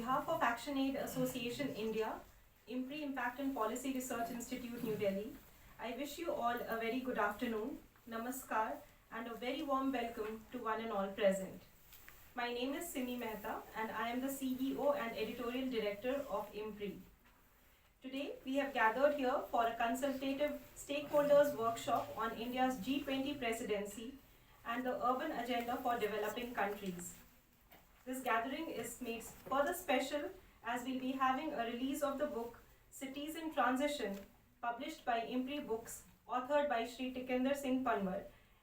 behalf of ActionAid Association India, IMPRI Impact and Policy Research Institute, New Delhi, I wish you all a very good afternoon, namaskar, and a very warm welcome to one and all present. My name is Simi Mehta, and I am the CEO and Editorial Director of IMPRI. Today, we have gathered here for a consultative stakeholders workshop on India's G20 presidency and the urban agenda for developing countries. This gathering is made further special as we'll be having a release of the book Cities in Transition, published by IMPRI Books, authored by Shri Tikender Singh Panwar,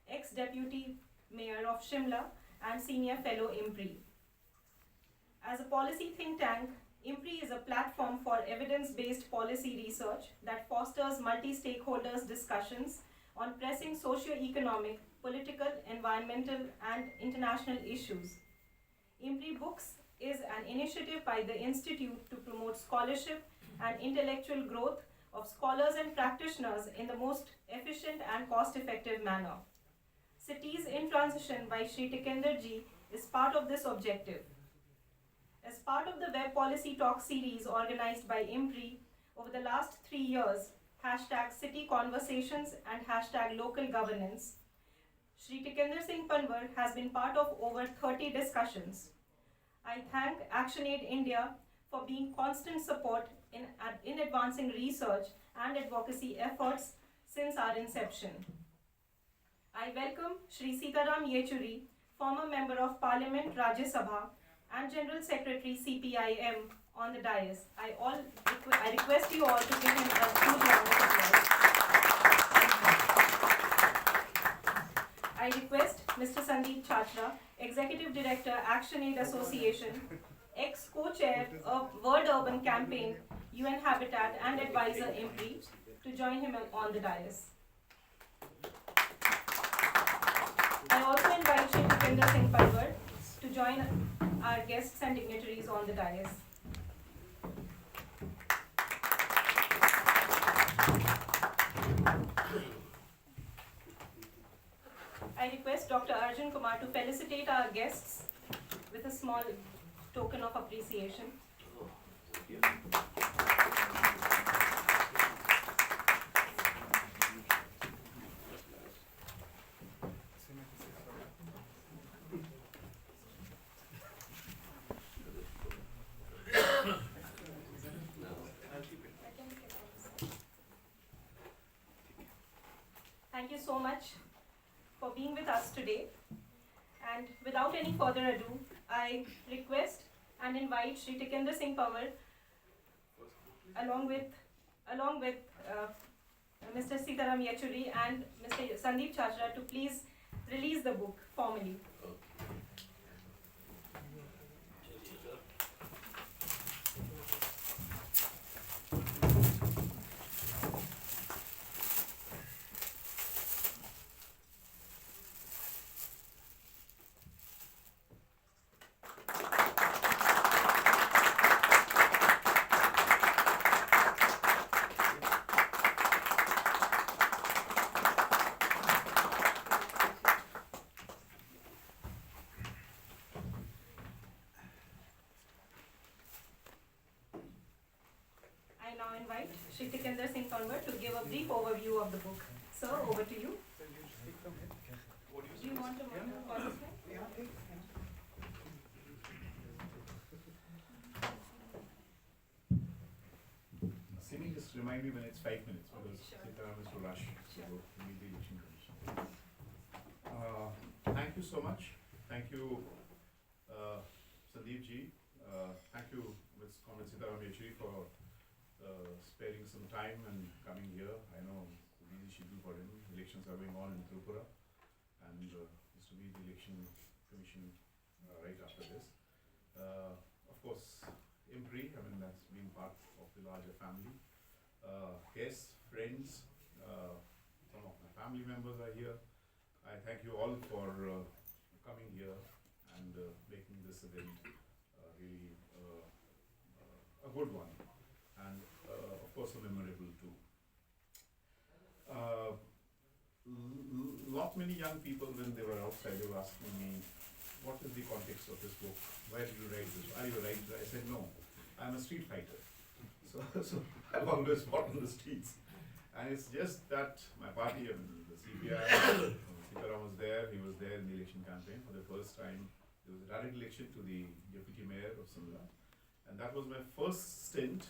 ex-Deputy Mayor of Shimla and Senior Fellow IMPRI. As a policy think tank, IMPRI is a platform for evidence-based policy research that fosters multi-stakeholders discussions on pressing socio-economic, political, environmental, and international issues. IMPRI Books is an initiative by the Institute to promote scholarship and intellectual growth of scholars and practitioners in the most efficient and cost-effective manner. Cities in Transition by Shri Tikender Ji is part of this objective. As part of the Web Policy Talk series organized by IMPRI over the last 3 years, #City Conversations and #Local Governance, Shri Tikender Singh Panwar has been part of over 30 discussions. I thank ActionAid India for being constant support in advancing research and advocacy efforts since our inception. I welcome Shri Sitaram Yechury, former Member of Parliament, Rajya Sabha, and General Secretary CPIM on the dais. I request you all to give him a huge round of applause. I request Mr. Sandeep Chachra, Executive Director, ActionAid Association, ex-co-chair of World Urban Campaign, UN Habitat and advisor IMPRI, to join him on the dais. I also invite Shri Tikender Singh Panwar to join our guests and dignitaries on the dais. I request Dr. Arjun Kumar to felicitate our guests with a small token of appreciation. Thank you so much for being with us today. And without any further ado, I request and invite Shri Tikender Singh Panwar, along with Mr. Sitaram Yechury and Mr. Sandeep Chachra, to please release the book formally. I now invite Shri Tikender Singh Panwar to give a brief overview of the book. Sir, over to you. Do you want to for this one? Simi, just remind me when it's 5 minutes, because Sure. Sitaram is to rush Sure. to meet the election commission. Thank you so much. Thank you, Sandeep ji. Thank you, Ms. Comrade Sitaram Yechury, for sparing some time and coming here. I know it's a busy schedule for him. Elections are going on in Tripura, and is to meet the election commission right after this. Of course, IMPRI, I mean, that's been part of the larger family. Guests, friends, some of my family members are here. I thank you all for coming here and making this event really a good one, and of course a memorable too. Lot many young people, when they were outside, they were asking me what is the context of this book? Why did you write this? Are you a writer? I said, no, I'm a street fighter. So I've always fought on the streets. And it's just that my party, the CPI, Sitaram was there, he was there in the election campaign for the first time. There was a direct election to the deputy mayor of Shimla. And that was my first stint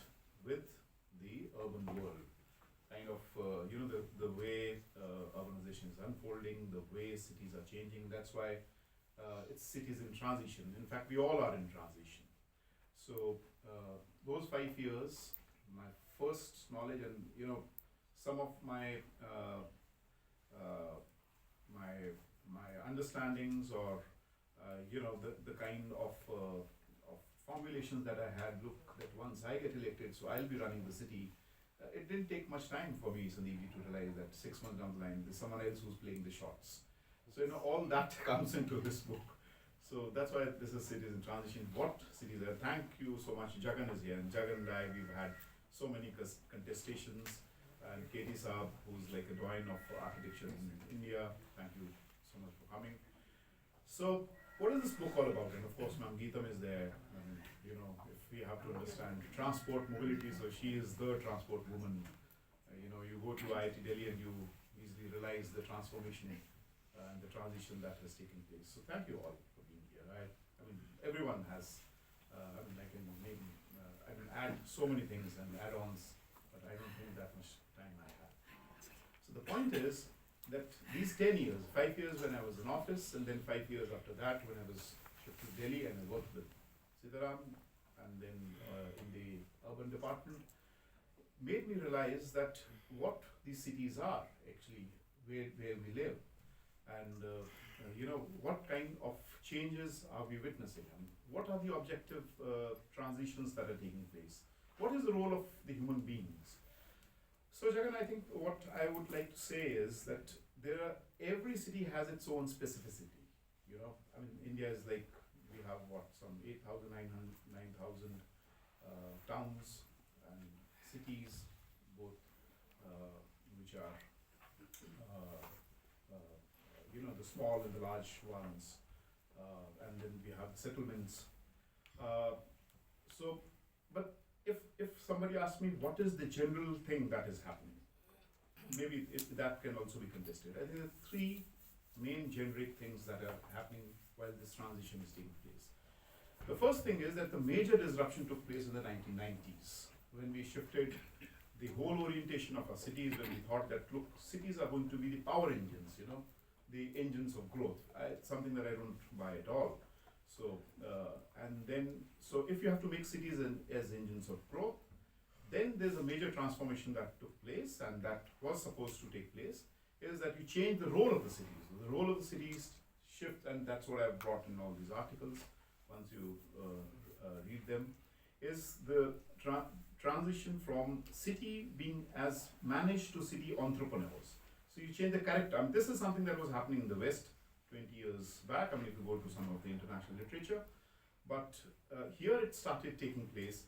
with the urban world. Kind of, the way urbanization is unfolding, the way cities are changing. That's why it's cities in transition. In fact, we all are in transition. So those 5 years, my first knowledge, and some of my my understandings, or the kind of formulations that I had. Look, that once I get elected, so I'll be running the city. It didn't take much time for me, Sandeep, to realize that 6 months down the line, there's someone else who's playing the shots. So all that comes into this book. So that's why this is Cities in Transition. What cities are? Thank you so much. Jagan is here, and Jagan and I, we've had so many contestations. And Katie Saab, who's like a doyen of architecture in India, thank you so much for coming. So, what is this book all about? And of course, Ma'am Geetam is there. And, if we have to understand transport, mobility, so she is the transport woman. You go to IIT Delhi and you easily realize the transformation and the transition that has taken place. So, thank you all for being here. Everyone has. I can add so many things and add-ons, but I don't think that much time I have. So the point is that these 10 years, 5 years when I was in office, and then 5 years after that when I was shipped to Delhi and I worked with Sitaram, and then in the urban department, made me realize that what these cities are actually, where we live, and what kind of changes are we witnessing, and what are the objective transitions that are taking place? What is the role of the human beings? So Jagan, I think what I would like to say is that every city has its own specificity. India is like, we have some 8,000, 9,000 towns and cities, both which are the small and the large ones, and then we have the settlements. But if somebody asks me what is the general thing that is happening, maybe that can also be contested. I think there are 3 main generic things that are happening while this transition is taking place. The first thing is that the major disruption took place in the 1990s, when we shifted the whole orientation of our cities, when we thought that, look, cities are going to be the power engines, the engines of growth. It's something that I don't buy at all. So, so if you have to make cities as engines of growth, then there's a major transformation that took place, and that was supposed to take place, is that you change the role of the cities. The role of the cities shift, and that's what I've brought in all these articles, once you read them, is the transition from city being as managed to city entrepreneurs. So you change the character. This is something that was happening in the West 20 years back, if you go to some of the international literature. But here it started taking place.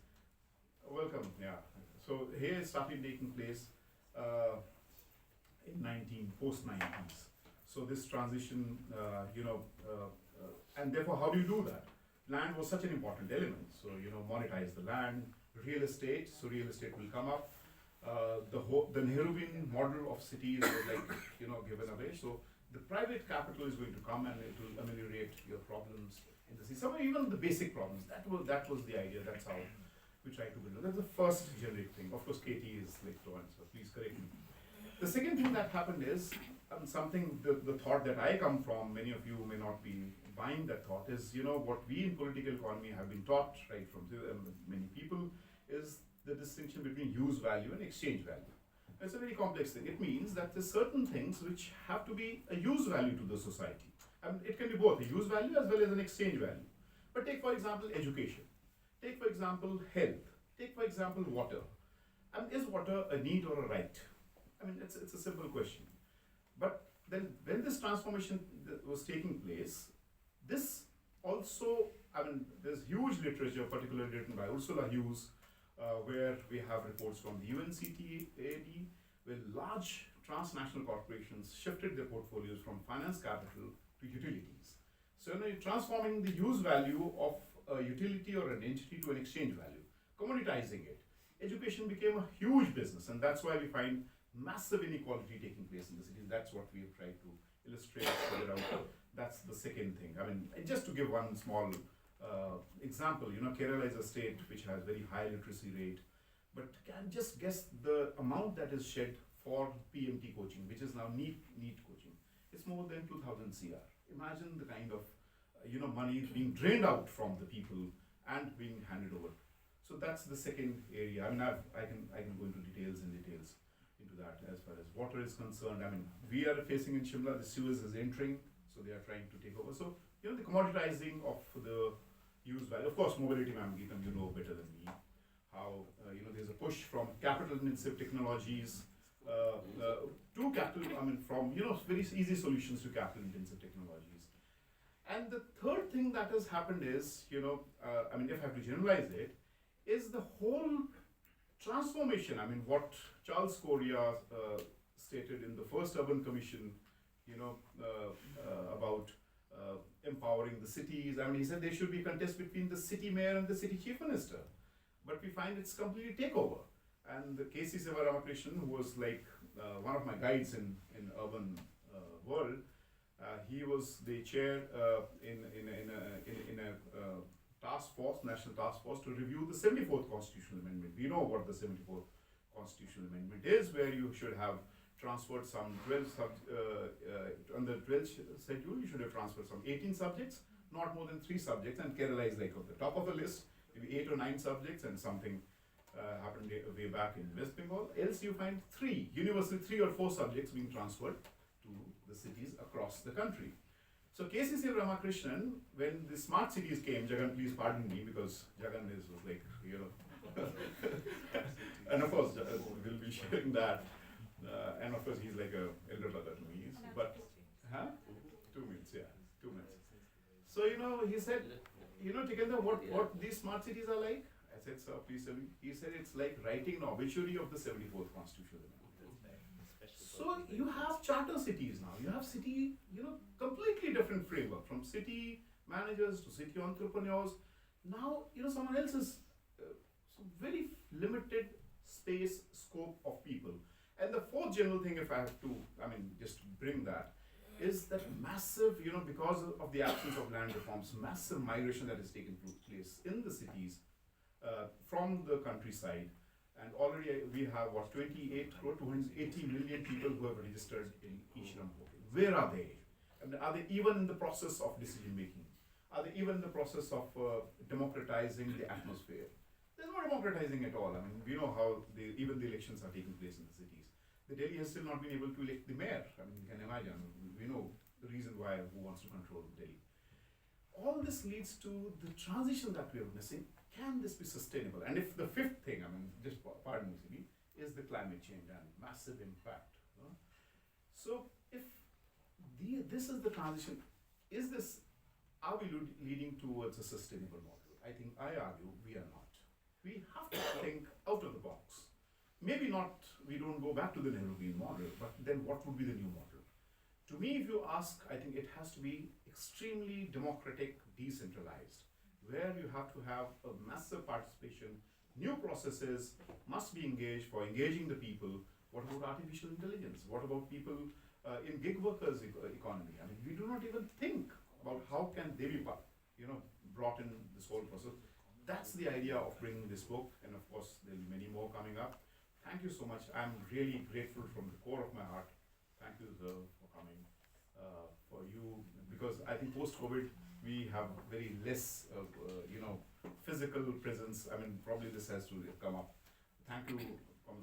Welcome, yeah. So here it started taking place in post-90s. So this transition, and therefore how do you do that? Land was such an important element. So, monetize the land, real estate, so real estate will come up. The Nehruvian model of cities was given away. So the private capital is going to come and it will ameliorate your problems in the city. Some even the basic problems. That was the idea. That's how we try to build it. That's the first generic thing. Of course, Katie is fluent, so please correct me. The second thing that happened is something, the thought that I come from, many of you may not be buying that thought, is what we in political economy have been taught right from many people is the distinction between use value and exchange value. It's a very complex thing. It means that there's certain things which have to be a use value to the society. It can be both a use value as well as an exchange value. But take for example education. Take for example health. Take for example water. Is water a need or a right? It's a simple question. But then when this transformation was taking place, this also, there's huge literature, particularly written by Ursula Hughes, where we have reports from the UNCTAD, where large transnational corporations shifted their portfolios from finance capital to utilities. So you're transforming the use value of a utility or an entity to an exchange value, commoditizing it. Education became a huge business, and that's why we find massive inequality taking place in the cities. That's what we have tried to illustrate, figure out. That's the second thing. I mean, just to give one small example, Kerala is a state which has very high literacy rate, but can just guess the amount that is shed for PMT coaching, which is now NEET coaching. It's more than 2,000 CR. Imagine the kind of money being drained out from the people and being handed over. So that's the second area. I mean, I can go into details into that as far as water is concerned. I mean, we are facing in Shimla, the sewers is entering, so they are trying to take over. So the commoditizing of the use value. Of course, mobility, ma'am, Geetam, you know better than me. How there's a push from capital-intensive technologies to capital. I mean, from very easy solutions to capital-intensive technologies. And the third thing that has happened is, I mean, if I have to generalize it, is the whole transformation. I mean, what Charles Correa stated in the first Urban Commission, about empowering the cities. I mean, he said there should be a contest between the city mayor and the city chief minister. But we find it's completely takeover. And the K.C. Sivaramakrishnan, who was like one of my guides in urban world, he was the chair in a task force, national task force, to review the 74th constitutional amendment. We know what the 74th constitutional amendment is, where you should have transferred some 12 on the 12th schedule, you should have transferred some 18 subjects, not more than 3 subjects, and Kerala is like on the top of the list, maybe 8 or 9 subjects, and something happened way back in West Bengal. Else you find 3, universally 3 or 4 subjects being transferred to the cities across the country. So K.C. Ramakrishnan, when the smart cities came, Jagan, please pardon me, because Jagan was like, and of course, we'll be sharing that. And of course, he's like a elder brother to me. But, 2 minutes, yeah, 2 minutes. So, he said, Tikender, what these smart cities are like? I said, sir, please tell me. He said, it's like writing an obituary of the 74th Constitutional Amendment. So you have charter cities now. You have city, completely different framework, from city managers to city entrepreneurs. Now, someone else's very limited space, scope of people. And the fourth general thing, if I have to, just bring that, is that massive, because of the absence of land reforms, massive migration that has taken place in the cities from the countryside. And already we have, 280 million people who have registered in e-Shram portal. Where are they? And are they even in the process of decision making? Are they even in the process of democratizing the atmosphere? There's no democratizing at all. I mean, we know how even the elections are taking place in the cities. The Delhi has still not been able to elect the mayor. I mean, you can imagine. We know the reason why, who wants to control Delhi. All this leads to the transition that we are witnessing. Can this be sustainable? And if the fifth thing, just pardon me, Simi, is the climate change and massive impact. So if this is the transition, are we leading towards a sustainable model? I argue we are not. We have to think out of the box. Maybe not, we don't go back to the Nehruvian model, but then what would be the new model? To me, if you ask, I think it has to be extremely democratic, decentralized, where you have to have a massive participation. New processes must be engaged for engaging the people. What about artificial intelligence? What about people in gig workers economy? I mean, we do not even think about how can they be brought in this whole process. That's the idea of bringing this book, and of course there will be many more coming up. Thank you so much. I'm really grateful from the core of my heart. Thank you, sir, for coming. For you, because I think post-COVID we have very less, physical presence. I mean, probably this has to come up. Thank you,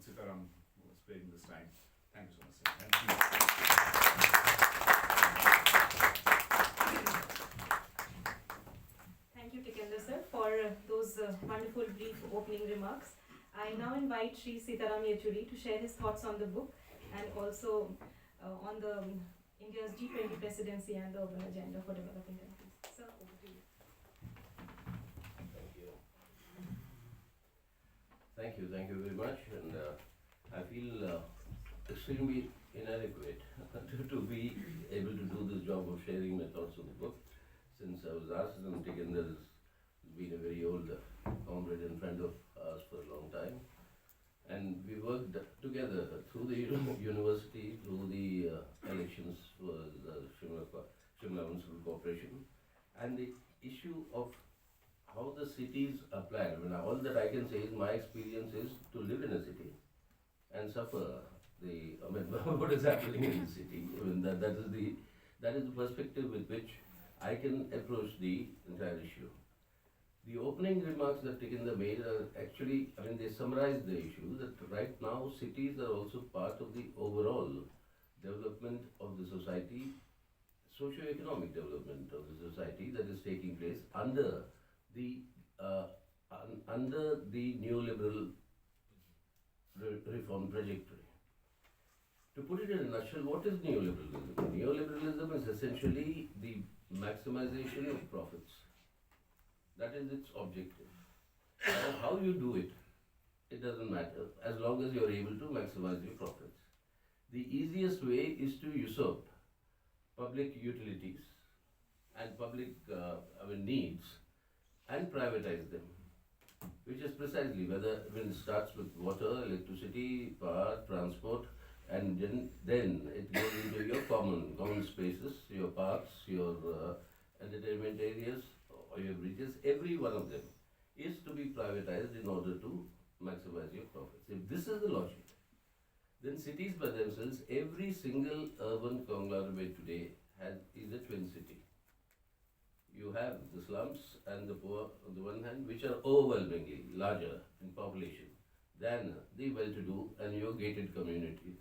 Sitaram, for sparing this time. Thank you so much, sir. Thank you. Thank you, Tikender sir, for those wonderful brief opening remarks. I now invite Shri Sitaram Yechury to share his thoughts on the book and also on the India's G20 presidency and the urban agenda for developing countries. Sir, over to you. Thank you very much, and I feel extremely inadequate to be able to do this job of sharing my thoughts on the book, was us, and Tikender has been a very old comrade and friend of ours for a long time. And we worked together through the university, through the elections for the Shimla Municipal Corporation, and the issue of how the cities are planned. I mean, all that I can say is my experience is to live in a city and suffer what is happening in the city. I mean, that is the perspective with which I can approach the entire issue. The opening remarks that Tikender made are actually, I mean, they summarize the issue that right now cities are also part of the overall development of the society, socio-economic development of the society that is taking place under the neoliberal reform trajectory. To put it in a nutshell, what is neoliberalism? Neoliberalism is essentially the maximization of profits. That is its objective. Now, how you do it, it doesn't matter, as long as you're able to maximize your profits. The easiest way is to usurp public utilities and public needs and privatize them, which is precisely when it starts with water, electricity, power, transport, and then it goes into your common spaces, your parks, your entertainment areas, or your bridges. Every one of them is to be privatized in order to maximize your profits. If this is the logic, then cities by themselves, every single urban conglomerate today is a twin city. You have the slums and the poor on the one hand, which are overwhelmingly larger in population than the well-to-do and your gated communities.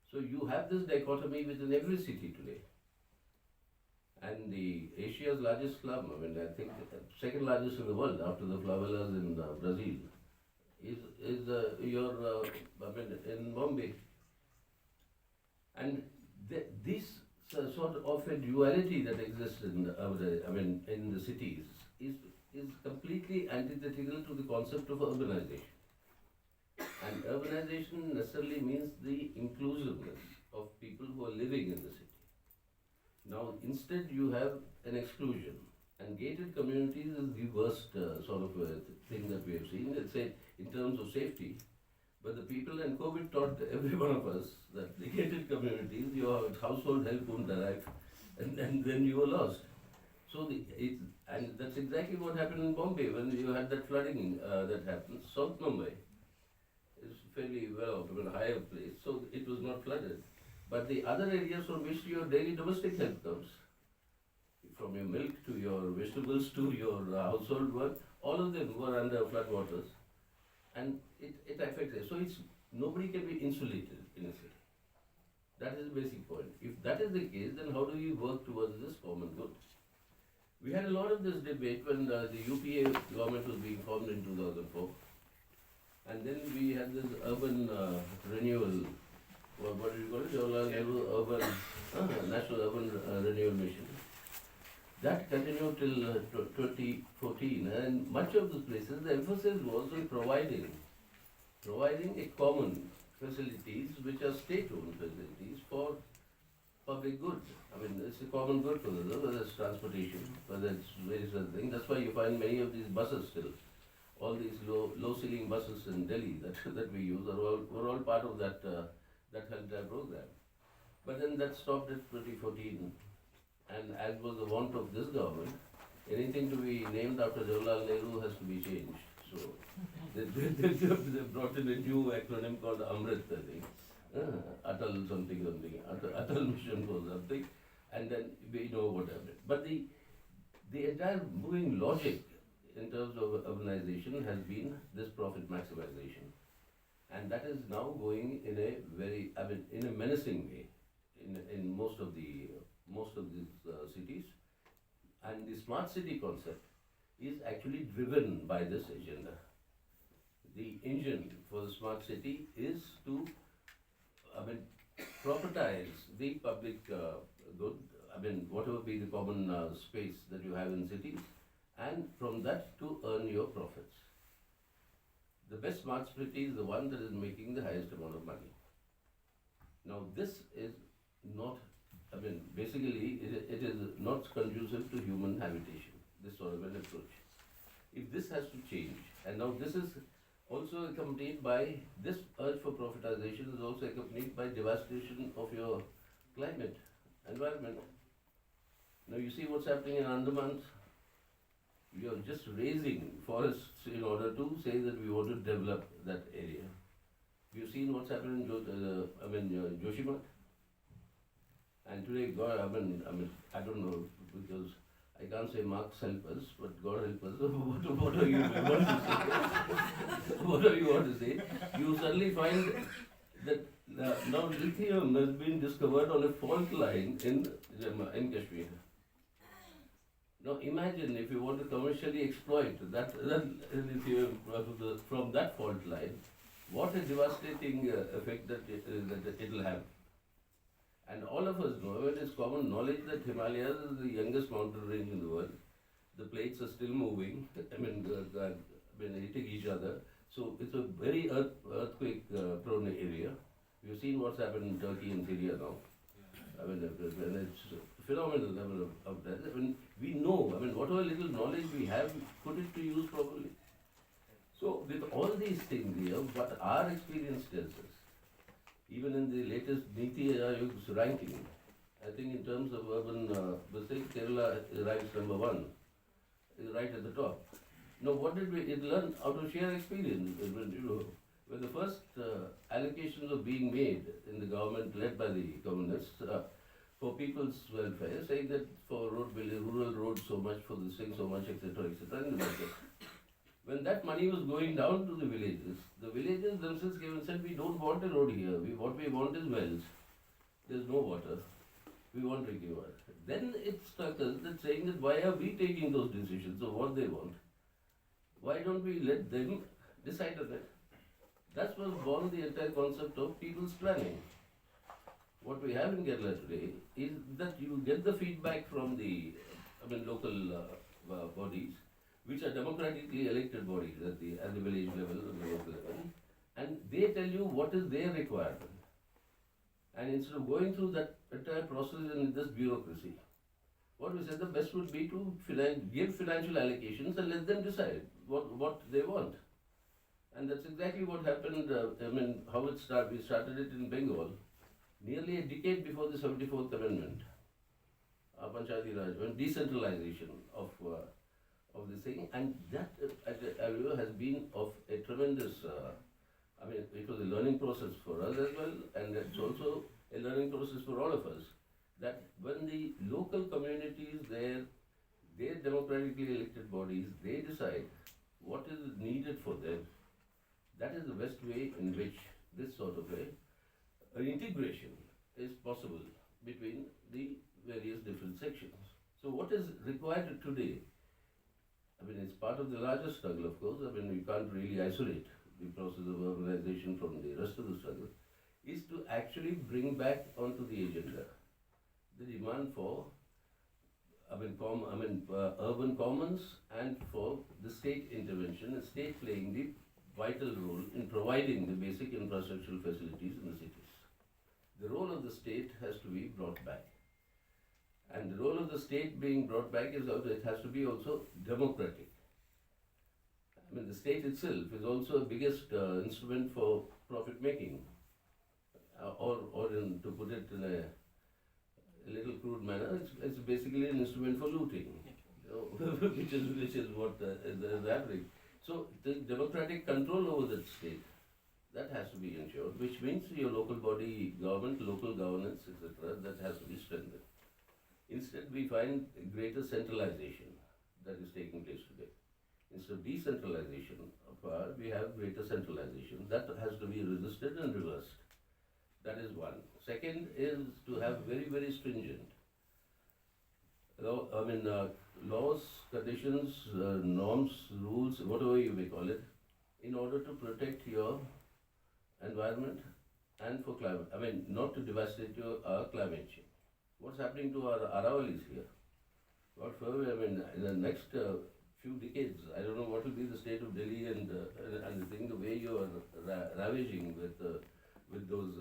So you have this dichotomy within every city today. And the Asia's largest slum, I mean, I think second largest in the world after the favelas in Brazil, is in Bombay. And this sort of a duality that exists in the cities is completely antithetical to the concept of urbanization. And urbanization necessarily means the inclusiveness of people who are living in the city. Now, instead you have an exclusion, and gated communities is the worst thing that we have seen, let's say, in terms of safety. But the people, and COVID taught every one of us that the gated communities, your household help won't arrive, and then you were lost. And that's exactly what happened in Bombay when you had that flooding that happened. South Mumbai is fairly well off, a higher place, so it was not flooded. But the other areas from which your daily domestic help comes, from your milk to your vegetables to your household work, all of them were under floodwaters, and it affected. So nobody can be insulated in a city. That is the basic point. If that is the case, then how do you work towards this common good? We had a lot of this debate when the UPA government was being formed in 2004, and then we had this urban renewal. What do you call it? Jawaharlal Nehru National Urban Renewal Mission. That continued till 2014, and much of the places the emphasis was on providing a common facilities which are state-owned facilities for public good. I mean, it's a common good for them, whether it's transportation, whether it's various other things. That's why you find many of these buses still, all these low-ceiling buses in Delhi that we use were all part of that entire program. But then that stopped at 2014, and as was the want of this government, anything to be named after Jawaharlal Nehru has to be changed. So they brought in a new acronym called AMRIT, I think. Atal something, Atal Mission for something, and then we know what happened. But the entire moving logic in terms of urbanization has been this profit maximization. And that is now going in a menacing way in most of these cities. And the smart city concept is actually driven by this agenda. The engine for the smart city is to propertize the public good, whatever be the common space that you have in cities, and from that to earn your profits. The best smart city is the one that is making the highest amount of money. Now, this is not I mean, basically, it is not conducive to human habitation, this sort of an approach. If this has to change, and now this is also accompanied by, this urge for profitization is also accompanied by devastation of your climate, environment. Now you see what's happening in Andaman. We are just raising forests in order to say that we want to develop that area. You've seen what's happening in Joshimath. And today, God, I don't know, because I can't say Marx help us, but God help us. What do you want to say? What do you want to say? You suddenly find that now lithium has been discovered on a fault line in Kashmir. Now imagine if you want to commercially exploit that lithium from that fault line, what a devastating effect that it will have. And all of us know, it is common knowledge that Himalayas is the youngest mountain range in the world. The plates are still moving, hitting each other. So it's a very earthquake prone area. We've seen what's happened in Turkey and Syria now. It's phenomenal level of that. We know, whatever little knowledge we have, we put it to use properly. So with all these things here, what our experience tells us, even in the latest Niti Ayog's ranking, I think in terms of urban mistake, Kerala ranks number 1, is right at the top. Now what did we learn out of sheer experience? When the first allocations were being made in the government led by the communists for people's welfare, saying that for road building, rural roads so much, for this thing so much, etc., etc., in the budget. When that money was going down to the villages themselves came and said, we don't want a road here. What we want is wells. There's no water. We want drinking water. Then it struck us that saying that why are we taking those decisions of what they want? Why don't we let them decide on it? That's was born the entire concept of people's planning. What we have in Kerala today is that you get the feedback from the local bodies, which are democratically elected bodies at the village level, at the local level, and they tell you what is their requirement. And instead of going through that entire process in this bureaucracy, what we said the best would be to give financial allocations and let them decide what they want. And that's exactly what happened, how it started. We started it in Bengal, nearly a decade before the 74th Amendment, Panchayati Raj, decentralization of this thing. And that has been of a tremendous, it was a learning process for us as well, and it's also a learning process for all of us, that when the local communities, their democratically elected bodies, they decide what is needed for them, that is the best way in which this sort of an integration is possible between the various different sections. So what is required today? It's part of the larger struggle, of course. We can't really isolate the process of urbanization from the rest of the struggle, is to actually bring back onto the agenda the demand for urban commons, and for the state intervention, the state playing the vital role in providing the basic infrastructural facilities in the cities. The role of the state has to be brought back. And the role of the state being brought back is also, it has to be also democratic. The state itself is also the biggest instrument for profit making, to put it in a little crude manner, it's basically an instrument for looting, which is what is happening. So the democratic control over that state, that has to be ensured, which means your local body government, local governance, etc., that has to be strengthened. Instead, we find greater centralization that is taking place today. Instead of decentralization of power, we have greater centralization. That has to be resisted and reversed. That is one. Second is to have very, very stringent laws, conditions, norms, rules, whatever you may call it, in order to protect your environment and for climate. Not to devastate your climate change. What's happening to our Aravalis here? God forbid, in the next few decades, I don't know what will be the state of Delhi and the thing, the way you are ravaging with those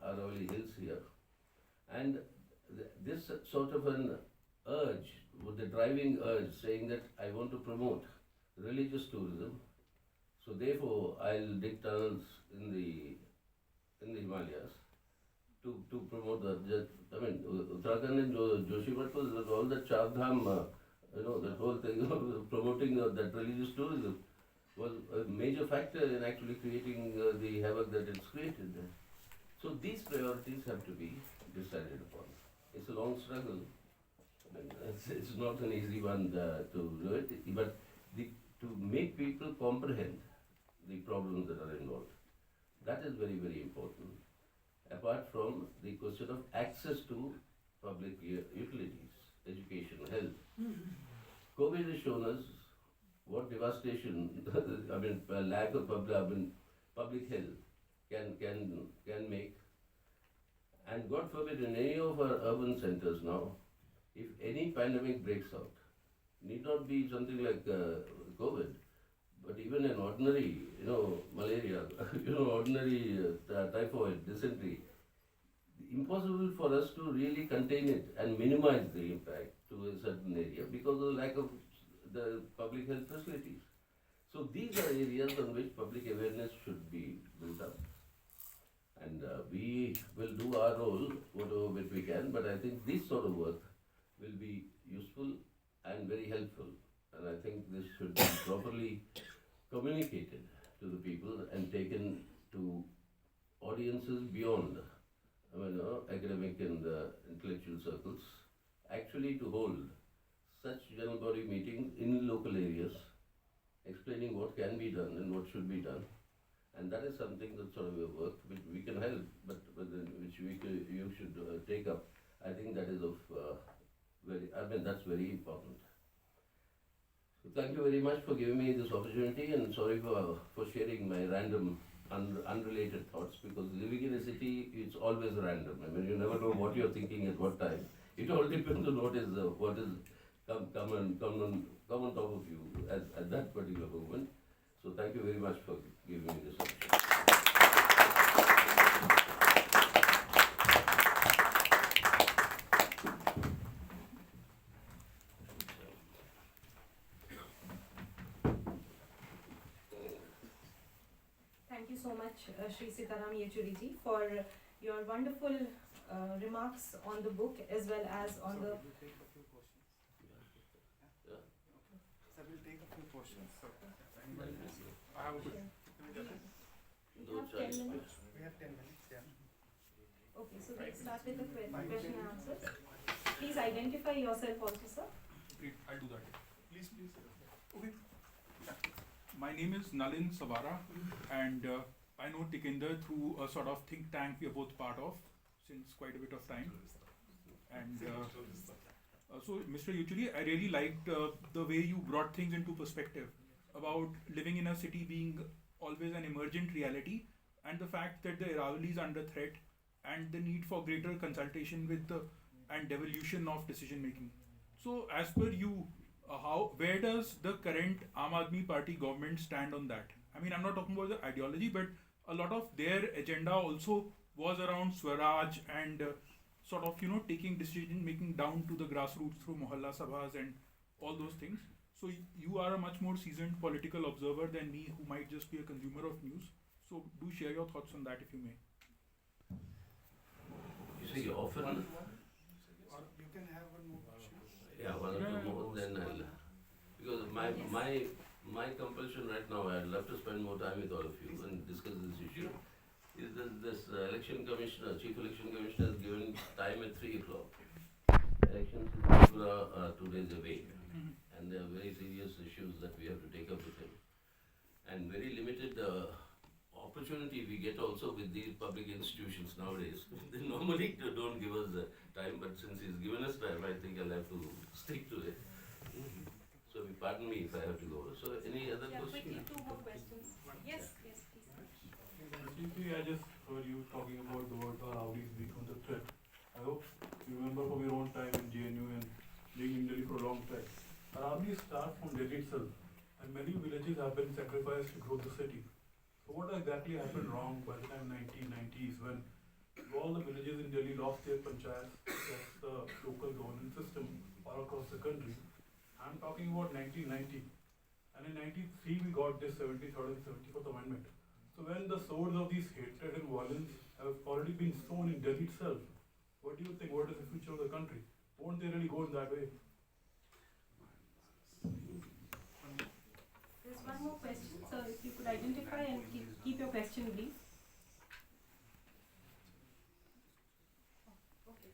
Aravali hills here. And this sort of an urge, with the driving urge, saying that I want to promote religious tourism, so therefore I'll dig tunnels in the Himalayas to promote Uttarakhand and Joshipat was all the Char Dham, that whole thing, promoting that religious tourism was a major factor in actually creating the havoc that it's created there. So these priorities have to be decided upon. It's a long struggle. I mean, it's not an easy one to do it, but to make people comprehend the problems that are involved. That is very, very important. Apart from the question of access to public utilities, education, health. COVID has shown us what devastation, lack of public health can make. And God forbid, in any of our urban centers now, if any pandemic breaks out, need not be something like COVID, but even an ordinary, malaria, ordinary typhoid, dysentery, impossible for us to really contain it and minimize the impact to a certain area because of the lack of the public health facilities. So these are areas on which public awareness should be built up. And we will do our role, whatever bit we can, but I think this sort of work will be useful and very helpful. And I think this should be properly communicated to the people and taken to audiences beyond academic and intellectual circles, actually to hold such general body meetings in local areas, explaining what can be done and what should be done. And that is something that sort of a work which we can help, but which you should take up. I think that is of that's very important. So thank you very much for giving me this opportunity, and sorry for sharing my random, unrelated thoughts, because living in a city, it's always random. I mean, you never know what you're thinking at what time. It all depends on what is come on top of you at that particular moment. So thank you very much for giving me this opportunity. Thank you so much, Shri Sitaram Yechury ji, for your wonderful remarks on the book as well as on the. We'll take a few questions. Yeah. Sir, we'll take a few questions. So, Thank anybody? you. I have a question. Can we get it? We have 10 minutes. We have 10 minutes, yeah. Okay, so we'll start with the question and answers. Please identify yourself also, sir. Great, I'll do that. Please. Okay. My name is Nalin Savara, and I know Tikender through a sort of think tank we are both part of since quite a bit of time. And so, Mr. Yechury, I really liked the way you brought things into perspective about living in a city being always an emergent reality, and the fact that the Aravalli is under threat, and the need for greater consultation with and devolution of decision making. So, as per you, where does the current Aam Aadmi Party government stand on that? I mean, I'm not talking about the ideology, but a lot of their agenda also was around Swaraj and sort of, taking decision making down to the grassroots through Mohalla Sabhas and all those things. So you are a much more seasoned political observer than me, who might just be a consumer of news. So do share your thoughts on that, if you may. You see, often. Or you can have one more question. Yeah, one or two more, then I'll. Because my compulsion right now, I'd love to spend more time with all of you and discuss this issue. Is this election commissioner, chief election commissioner, has given time at 3 o'clock. Elections in Tripura are 2 days away, and there are very serious issues that we have to take up with him. And very limited opportunity we get also with these public institutions nowadays. They normally don't give us time, but since he's given us time, I think I'll have to stick to it. So pardon me if I have to go. So any other question? Quickly, 2 more questions. Yes, please. Basically, I just heard you talking about the word Aravallis being under threat. I hope you remember from your own time in JNU and being in Delhi for a long time. Aravallis start from Delhi itself, and many villages have been sacrificed to grow the city. So what exactly happened wrong by the time 1990s when all the villages in Delhi lost their panchayats, that's the local governance system all across the country. I'm talking about 1990. And in 93 we got this 73rd and 74th Amendment. So when the swords of these hatred and violence have already been sown in Delhi itself, what do you think? What is the future of the country? Won't they really go in that way? There's one more question, sir. If you could identify and keep your question brief. Okay.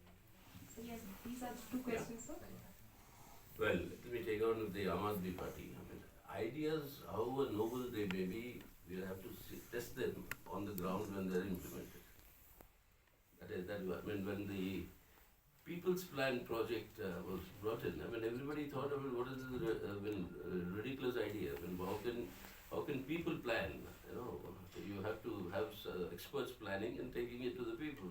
So yes, these are the two questions, sir. Well, let me take on with the Aam Aadmi Party. I mean, ideas, however noble they may be, we'll have to test them on the ground when they're implemented. I mean, when the People's Plan project was brought in, I mean, everybody thought, I mean, what is this ridiculous idea? I mean, how can people plan? You know, you have to have experts planning and taking it to the people.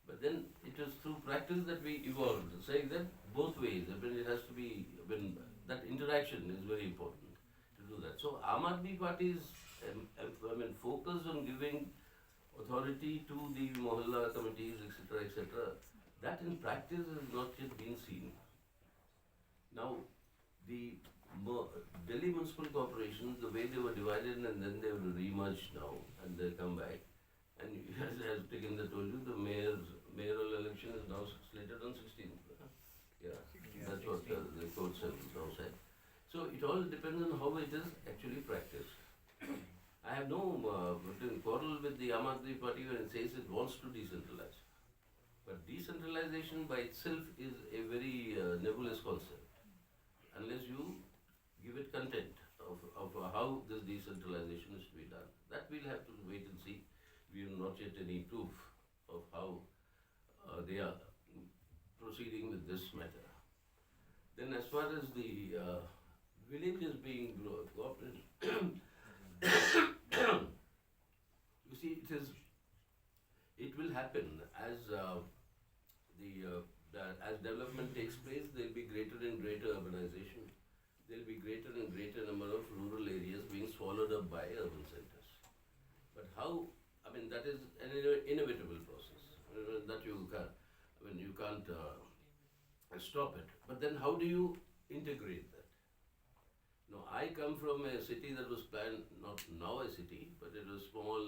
But then it was through practice that we evolved, saying that both ways. I mean, it has to be, I mean, that interaction is very important to do that. So Aam Aadmi Party is, I mean, focused on giving authority to the mohalla committees, etc., etc. That in practice has not yet been seen. Now, the Delhi Municipal Corporation, the way they were divided and then they were re-merged now and they come back. And as Tikender told you, the mayoral election is now slated on 16th. Yeah, that's what the court has now said. So it all depends on how it is actually practiced. I have no quarrel with the Aam Aadmi Party when it says it wants to decentralize. But decentralization by itself is a very nebulous concept. Unless you give it content of how this decentralization is to be done. That we'll have to wait and see. We have not yet any proof of how they are proceeding with this matter. Then as far as the villages being cooperated, you see, it will happen as as development takes place. There will be greater and greater urbanization. There will be greater and greater number of rural areas being swallowed up by urban centers. But how? I mean, that is an inevitable process. That you can't stop it. But then, how do you integrate that? No, I come from a city that was planned, not now a city, but it was small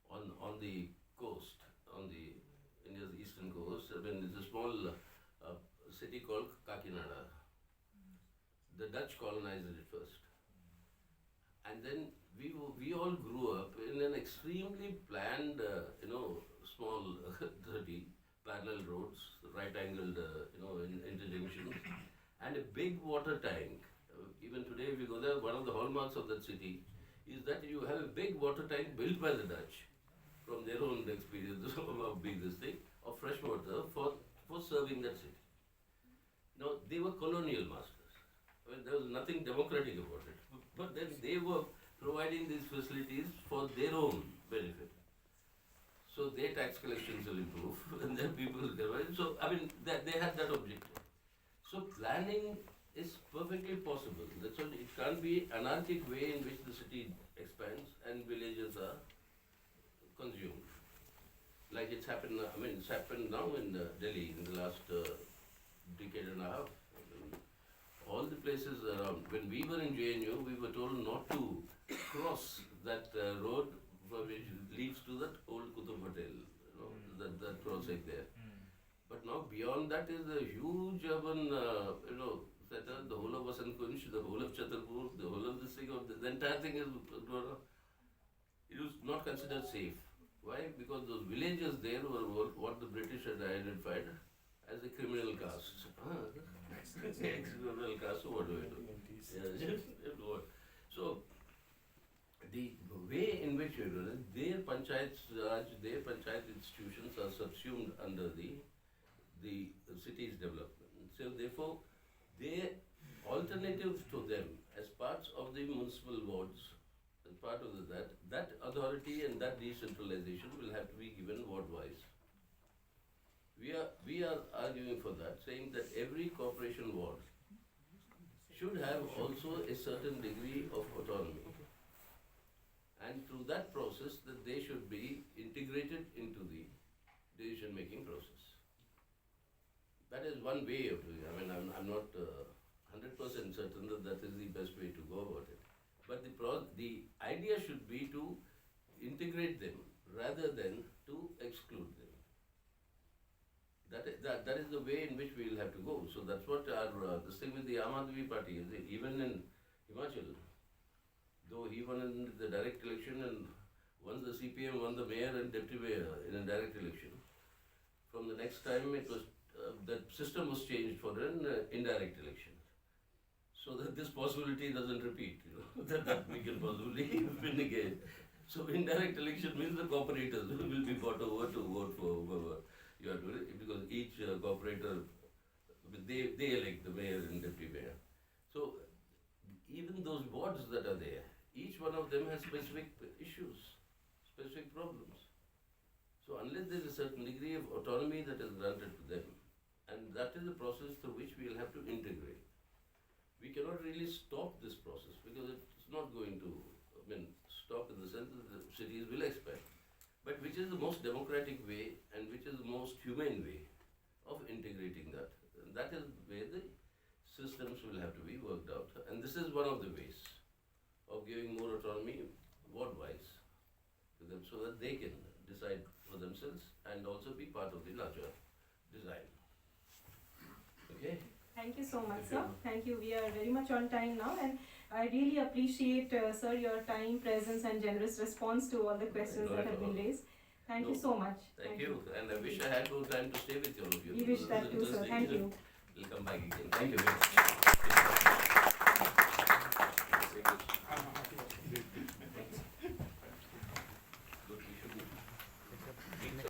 on the coast, on the India's eastern coast. I mean, it's a small city called Kakinada. The Dutch colonized it first, and then we all grew up in an extremely planned, small 30 parallel roads, right-angled, interjunctions, and a big water tank. Even today, if you go there, one of the hallmarks of that city is that you have a big water tank built by the Dutch, from their own experience of being this thing, of fresh water for serving that city. Now, they were colonial masters. I mean, there was nothing democratic about it. But then they were providing these facilities for their own benefit. So their tax collections will improve and then people will get it. So, I mean, they had that objective. So planning is perfectly possible. That's all. It can't be anarchic way in which the city expands and villages are consumed. Like it's happened now in Delhi in the last decade and a half. All the places around. When we were in JNU, we were told not to cross that road which leads to that old Qutub Hotel, that project there. But now beyond that is a huge urban, center, the whole of Vasant Kunj, the whole of Chhatarpur, the whole of this thing, the entire thing is grown up. It was not considered safe. Why? Because those villages there were what the British had identified as a criminal caste. Ex-criminal caste, so what do we do? So, the way in which their panchayat institutions are subsumed under the city's development. So therefore, their alternatives to them as parts of the municipal wards, as part of that authority and that decentralization will have to be given ward-wise. We are arguing for that, saying that every corporation ward should have also a certain degree of autonomy. and through that process that they should be integrated into the decision-making process. That is one way of doing it. I mean, I'm not 100% certain that that is the best way to go about it. But the idea should be to integrate them rather than to exclude them. That is the way in which we will have to go. So that's what our this thing with the Aam Aadmi Party is. Even in Himachal, though he won in the direct election and won the CPM, won the mayor and deputy mayor in a direct election. From the next time, it was that system was changed for an indirect election, so that this possibility doesn't repeat. That we can possibly win again. So indirect election means the corporators will be bought over to vote for whoever you have to, because each corporator, they elect the mayor and deputy mayor. So even those wards that are there, each one of them has specific issues, specific problems. So unless there is a certain degree of autonomy that is granted to them, and that is the process through which we will have to integrate. We cannot really stop this process because it's not going to, stop in the sense that the cities will expand. But which is the most democratic way and which is the most humane way of integrating that? And that is where the systems will have to be worked out. And this is one of the ways of giving more autonomy ward-wise to them so that they can decide for themselves and also be part of the larger design. Okay? Thank you so much, Thank sir. you. Thank you. We are very much on time now, and I really appreciate, sir, your time, presence, and generous response to all the questions Not that at have been all. raised. Thank you No. so much. Thank you. And I wish I had more time to stay with all of you. We wish It was that too, sir. interesting. Thank you. We'll come back again. Thank you very much. Thank you.